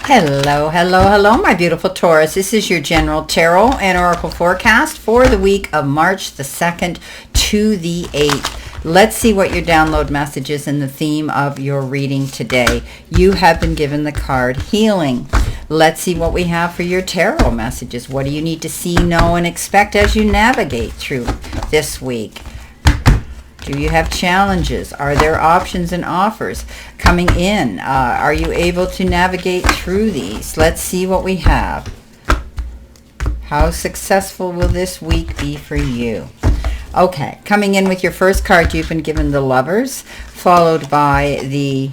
Hello, hello, hello, my beautiful Taurus. This is your general tarot and oracle forecast for the week of March the 2nd to the 8th. Let's see what your download message is in the theme of your reading today. You have been given the card Healing. Let's see what we have for your tarot messages. What do you need to see, know, and expect as you navigate through this week? Do you have challenges? Are there options and offers coming in? Are you able to navigate through these? Let's see what we have. How successful will this week be for you? Okay, coming in with your first card, you've been given the Lovers, followed by the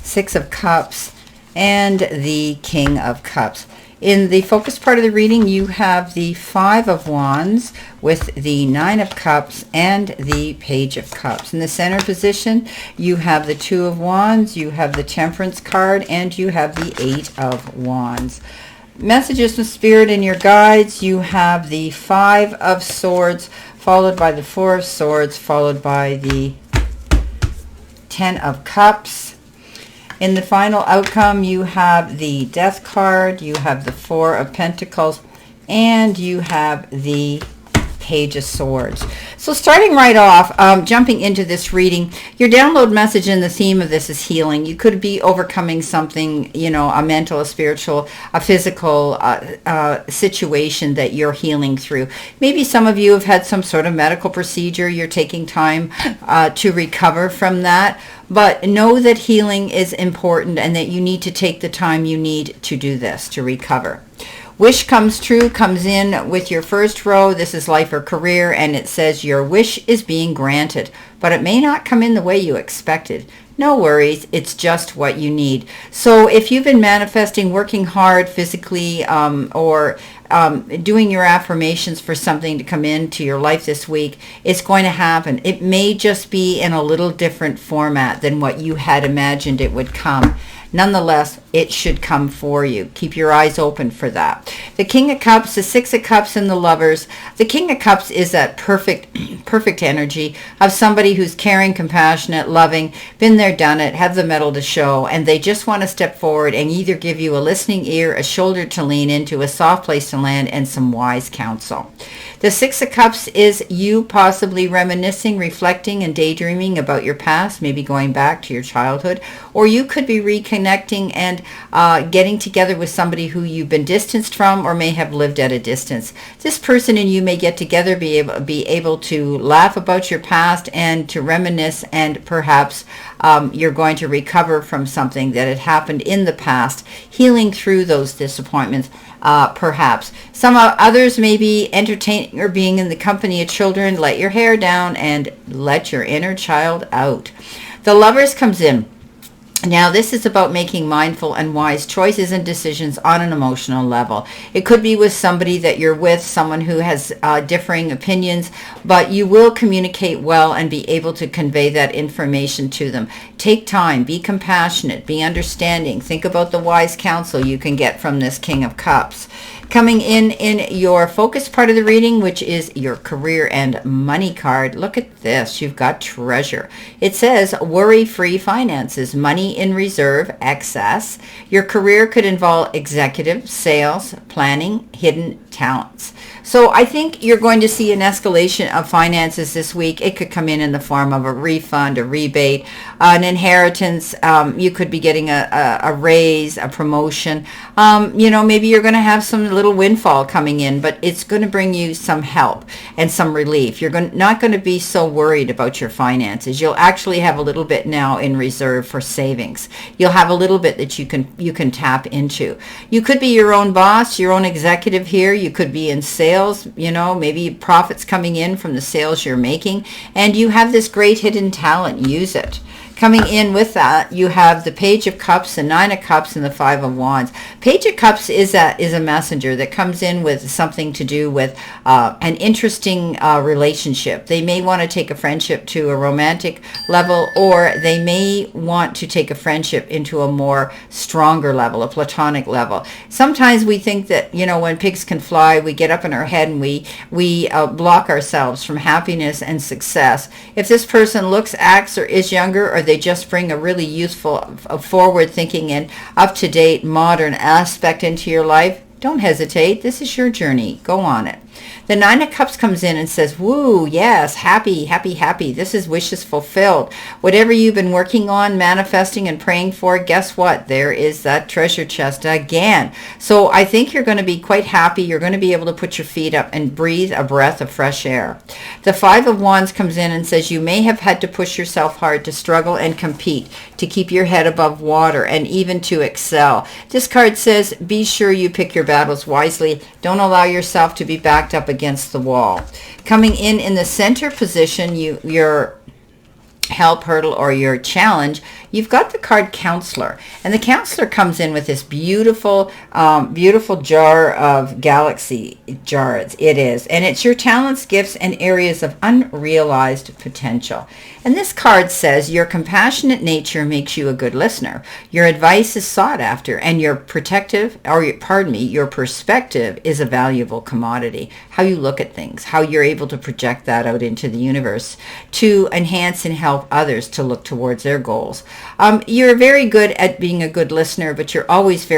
Six of Cups and the King of Cups. In the focus part of the reading, you have the Five of Wands with the Nine of Cups and the Page of Cups. In the center position, you have the Two of Wands, you have the Temperance card, and you have the Eight of Wands. Messages from Spirit and your guides, you have the Five of Swords, followed by the Four of Swords, followed by the Ten of Cups. In the final outcome, you have the Death card, you have the Four of Pentacles, and you have the Page of Swords. So starting right off, jumping into this reading, your download message and the theme of this is healing. You could be overcoming something, you know, a mental, a spiritual, a physical situation that you're healing through. Maybe some of you have had some sort of medical procedure. You're taking time to recover from that. But know that healing is important and that you need to take the time you need to do this, to recover. Wish comes true comes in with your first row. This is life or career, and it says your wish is being granted, but it may not come in the way you expected. No worries, it's just what you need. So if you've been manifesting, working hard physically, or doing your affirmations for something to come into your life this week, it's going to happen. It may just be in a little different format than what you had imagined it would come. Nonetheless, it should come for you. Keep your eyes open for that. The King of Cups, the Six of Cups, and the Lovers. The King of Cups is that perfect energy of somebody who's caring, compassionate, loving, been there, done it, have the mettle to show, and they just want to step forward and either give you a listening ear, a shoulder to lean into, a soft place to land, and some wise counsel. The Six of Cups is you possibly reminiscing, reflecting, and daydreaming about your past, maybe going back to your childhood, or you could be reconnecting and getting together with somebody who you've been distanced from or may have lived at a distance. This person and you may get together, be able to laugh about your past and to reminisce, and perhaps you're going to recover from something that had happened in the past, healing through those disappointments. Perhaps. Some others may be entertaining or being in the company of children. Let your hair down and let your inner child out. The Lovers comes in. Now, this is about making mindful and wise choices and decisions on an emotional level. It could be with somebody that you're with, someone who has differing opinions, but you will communicate well and be able to convey that information to them. Take time, be compassionate, be understanding. Think about the wise counsel you can get from this King of Cups. Coming in your focus part of the reading, which is your career and money card, look at this. You've got Treasure. It says worry-free finances, money in reserve, excess. Your career could involve executive, sales, planning, hidden talents. So I think you're going to see an escalation of finances this week. It could come in the form of a refund, a rebate, an inheritance. You could be getting a raise, a promotion. Maybe you're going to have some little windfall coming in, but it's going to bring you some help and some relief. You're not going to be so worried about your finances. You'll actually have a little bit now in reserve for savings. You'll have a little bit that you can tap into. You could be your own boss, your own executive here. You could be in sales, maybe profits coming in from the sales you're making, and you have this great hidden talent. Use it. Coming in with that, you have the Page of Cups, the Nine of Cups, and the Five of Wands. Page of Cups is a messenger that comes in with something to do with an interesting relationship. They may want to take a friendship to a romantic level, or they may want to take a friendship into a more stronger level, a platonic level. Sometimes we think that, when pigs can fly, we get up in our head and we block ourselves from happiness and success. If this person looks, acts, or is younger, or they just bring a really useful, forward-thinking and up-to-date, modern aspect into your life, don't hesitate. This is your journey. Go on it. The Nine of Cups comes in and says, woo, yes, happy, happy, happy. This is wishes fulfilled. Whatever you've been working on, manifesting and praying for, guess what? There is that treasure chest again. So I think you're going to be quite happy. You're going to be able to put your feet up and breathe a breath of fresh air. The Five of Wands comes in and says you may have had to push yourself hard to struggle and compete, to keep your head above water, and even to excel. This card says be sure you pick your battles wisely. Don't allow yourself to be backed up against the wall. Coming in the center position, your help, hurdle, or your challenge, you've got the card Counselor. And the Counselor comes in with this beautiful, beautiful jar of galaxy jars. It is. And it's your talents, gifts, and areas of unrealized potential. And this card says your compassionate nature makes you a good listener. Your advice is sought after, and your your perspective is a valuable commodity. How you look at things, how you're able to project that out into the universe to enhance and help others to look towards their goals. You're very good at being a good listener, but you're always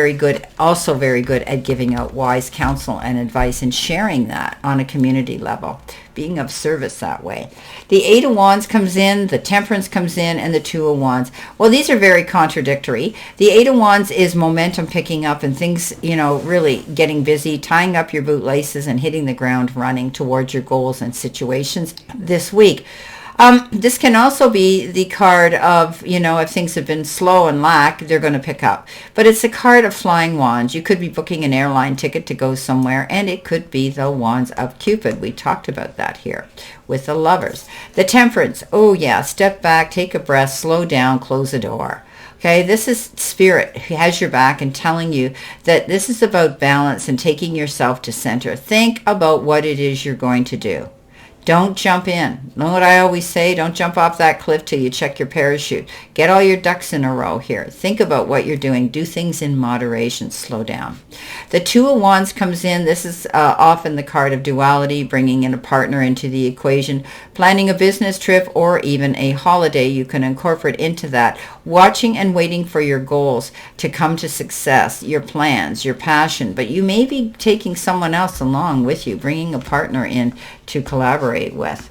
also very good at giving out wise counsel and advice and sharing that on a community level, being of service that way. The Eight of Wands comes in, the Temperance comes in, and the Two of Wands. Well, these are very contradictory. The Eight of Wands is momentum picking up and things, really getting busy, tying up your bootlaces and hitting the ground running towards your goals and situations this week. This can also be the card of, if things have been slow and lack, they're going to pick up. But it's a card of flying wands. You could be booking an airline ticket to go somewhere, and it could be the Wands of Cupid. We talked about that here with the Lovers. The Temperance, oh yeah, step back, take a breath, slow down, close the door. Okay, this is Spirit who has your back and telling you that this is about balance and taking yourself to center. Think about what it is you're going to do. Don't jump in. Know what I always say? Don't jump off that cliff till you check your parachute. Get all your ducks in a row here. Think about what you're doing. Do things in moderation. Slow down. The Two of Wands comes in. This is often the card of duality, bringing in a partner into the equation, planning a business trip or even a holiday you can incorporate into that, watching and waiting for your goals to come to success, your plans, your passion, but you may be taking someone else along with you, bringing a partner in to collaborate with.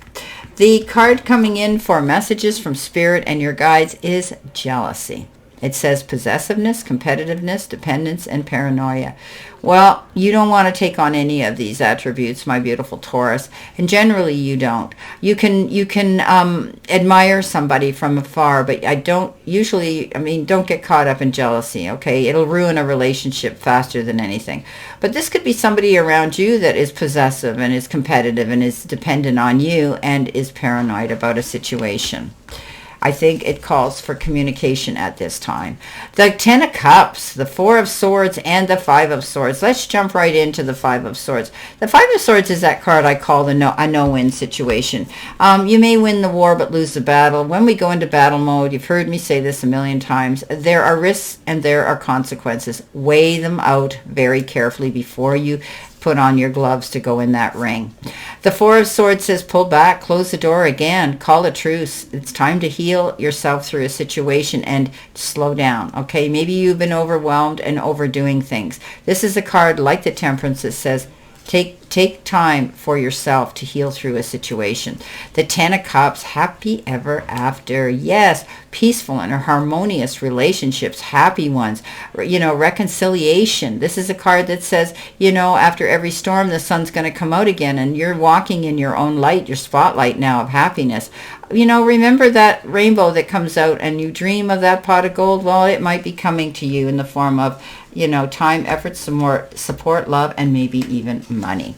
The card coming in for messages from Spirit and your guides is jealousy. It says possessiveness, competitiveness, dependence, and paranoia. Well, you don't want to take on any of these attributes, my beautiful Taurus, and generally you don't. You can admire somebody from afar, but don't get caught up in jealousy, okay? It'll ruin a relationship faster than anything. But this could be somebody around you that is possessive and is competitive and is dependent on you and is paranoid about a situation. I think it calls for communication at this time. The Ten of Cups, the Four of Swords, and the Five of Swords. Let's jump right into the Five of Swords. The Five of Swords is that card I call a no-win situation. You may win the war but lose the battle. When we go into battle mode, you've heard me say this a million times, there are risks and there are consequences. Weigh them out very carefully before you put on your gloves to go in that ring. The Four of Swords says pull back, close the door again, call a truce. It's time to heal yourself through a situation and slow down, okay? Maybe you've been overwhelmed and overdoing things. This is a card like the Temperance that says take time for yourself to heal through a situation. The Ten of Cups, happy ever after. Yes, peaceful and harmonious relationships, happy ones, reconciliation. This is a card that says, after every storm, the sun's going to come out again, and you're walking in your own light, your spotlight now of happiness. Remember that rainbow that comes out and you dream of that pot of gold? Well, it might be coming to you in the form of, time, effort, some more support, love, and maybe even money.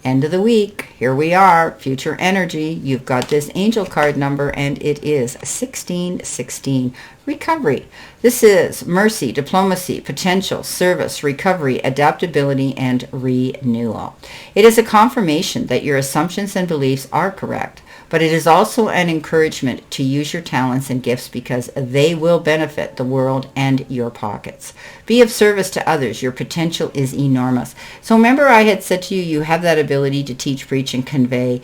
End of the week. Here we are. Future energy. You've got this angel card number, and it is 1616. Recovery. This is mercy, diplomacy, potential, service, recovery, adaptability, and renewal. It is a confirmation that your assumptions and beliefs are correct. but it is also an encouragement to use your talents and gifts because they will benefit the world and your pockets. Be of service to others. Your potential is enormous. So remember, I had said to you, you have that ability to teach, preach, and convey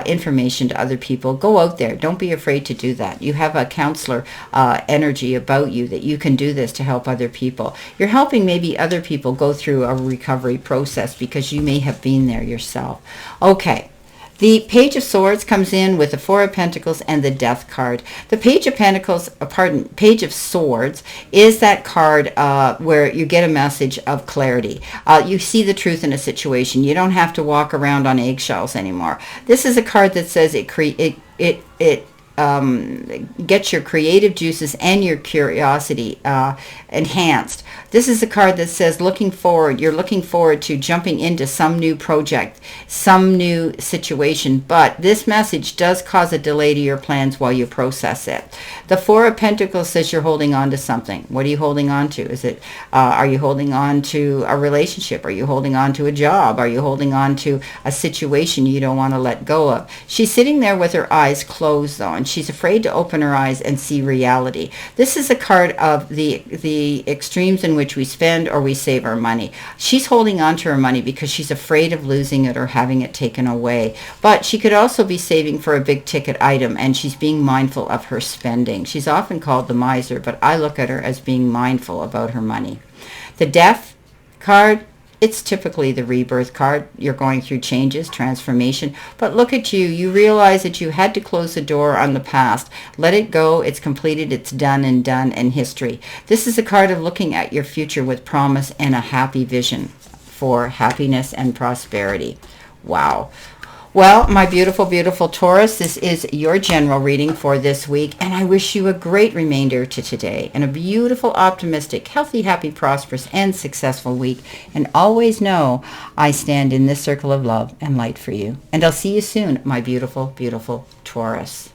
information to other people. Go out there. Don't be afraid to do that. You have a counselor energy about you that you can do this to help other people. You're helping maybe other people go through a recovery process because you may have been there yourself. Okay. The Page of Swords comes in with the Four of Pentacles and the Death card. The Page of Page of Swords is that card where you get a message of clarity. You see the truth in a situation. You don't have to walk around on eggshells anymore. This is a card that says it gets your creative juices and your curiosity enhanced. This is a card that says looking forward. You're looking forward to jumping into some new project, some new situation, but this message does cause a delay to your plans while you process it. The Four of Pentacles says you're holding on to something. What are you holding on to? Is it, are you holding on to a relationship? Are you holding on to a job? Are you holding on to a situation you don't want to let go of? She's sitting there with her eyes closed though, and she's afraid to open her eyes and see reality. This is a card of the extremes in which we spend or we save our money. She's holding on to her money because she's afraid of losing it or having it taken away. But she could also be saving for a big ticket item, and she's being mindful of her spending. She's often called the miser, but I look at her as being mindful about her money. The Death card, it's typically the rebirth card. You're going through changes, transformation. But look at you. You realize that you had to close the door on the past. Let it go. It's completed. It's done and history. This is a card of looking at your future with promise and a happy vision for happiness and prosperity. Wow. Well, my beautiful, beautiful Taurus, this is your general reading for this week, and I wish you a great remainder to today and a beautiful, optimistic, healthy, happy, prosperous, and successful week. And always know I stand in this circle of love and light for you. And I'll see you soon, my beautiful, beautiful Taurus.